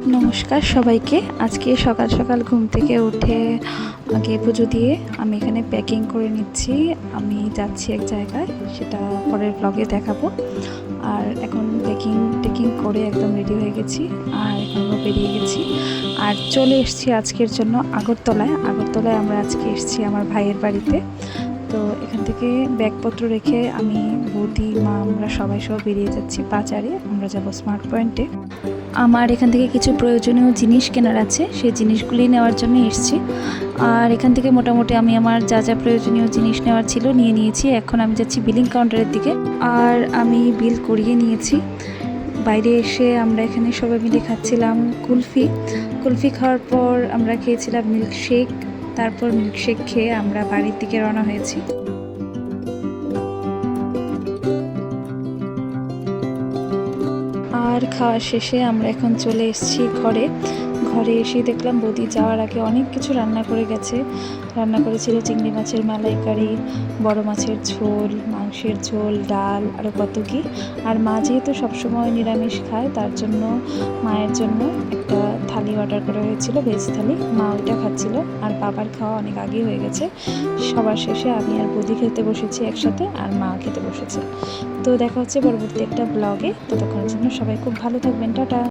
নমস্কার সবাইকে। আজকে সকাল সকাল ঘুম থেকে উঠে আগে পুজো দিয়ে আমি এখানে প্যাকিং করে নিচ্ছি। আমি যাচ্ছি এক জায়গায়, সেটা পরের ব্লগে দেখাবো। আর এখন টেকিং করে একদম রেডি হয়ে গেছি, আর এখন আমরা বেরিয়ে গেছি আর চলে এসেছি আজকের জন্য আগরতলায়। আমরা আজকে এসেছি আমার ভাইয়ের বাড়িতে। তো এখান থেকে ব্যাগপত্র রেখে আমি, বৌদি, মা, আমরা সবাই সহ বেরিয়ে যাচ্ছি বাজারে। আমরা যাব স্মার্ট পয়েন্টে। আমার এখান থেকে কিছু প্রয়োজনীয় জিনিস কেনার আছে, সেই জিনিসগুলি নেওয়ার জন্য এসেছি। আর এখান থেকে মোটামুটি আমি আমার যা যা প্রয়োজনীয় জিনিস নেওয়ার ছিল নিয়ে নিয়েছি। এখন আমি যাচ্ছি বিলিং কাউন্টারের দিকে, আর আমি বিল করিয়ে নিয়েছি। বাইরে এসে আমরা এখানে সবাই মিলে খাচ্ছিলাম কুলফি খাওয়ার পর আমরা খেয়েছিলাম মিল্কশেক। তারপর মিল্কশেক খেয়ে আমরা বাড়ির দিকে রওনা হয়েছি। আর খাওয়া শেষে আমরা এখন চলে এসেছি ঘরে এসে দেখলাম বৌদি যাওয়ার আগে অনেক কিছু রান্না করে গেছে। রান্না করেছিল চিংড়ি মাছের মালাইকারি, বড় মাছের ঝোল, মাংসের ঝোল, ডাল, আরও কত কি। আর মা যেহেতু সবসময় নিরামিষ খায়, তার জন্য মায়ের জন্য একটা থালি অর্ডার করা হয়েছিল, ভেজ থালি। মা ওইটা খাচ্ছিল, আর বাবার খাওয়া অনেক আগেই হয়ে গেছে। সবার শেষে আমি আর বৌদি খেতে বসেছি একসাথে, আর মা খেতে বসেছে। তো দেখা হচ্ছে পরবর্তী একটা ব্লগে। ততক্ষণের জন্য সবাই খুব ভালো থাকবেন। টাটা।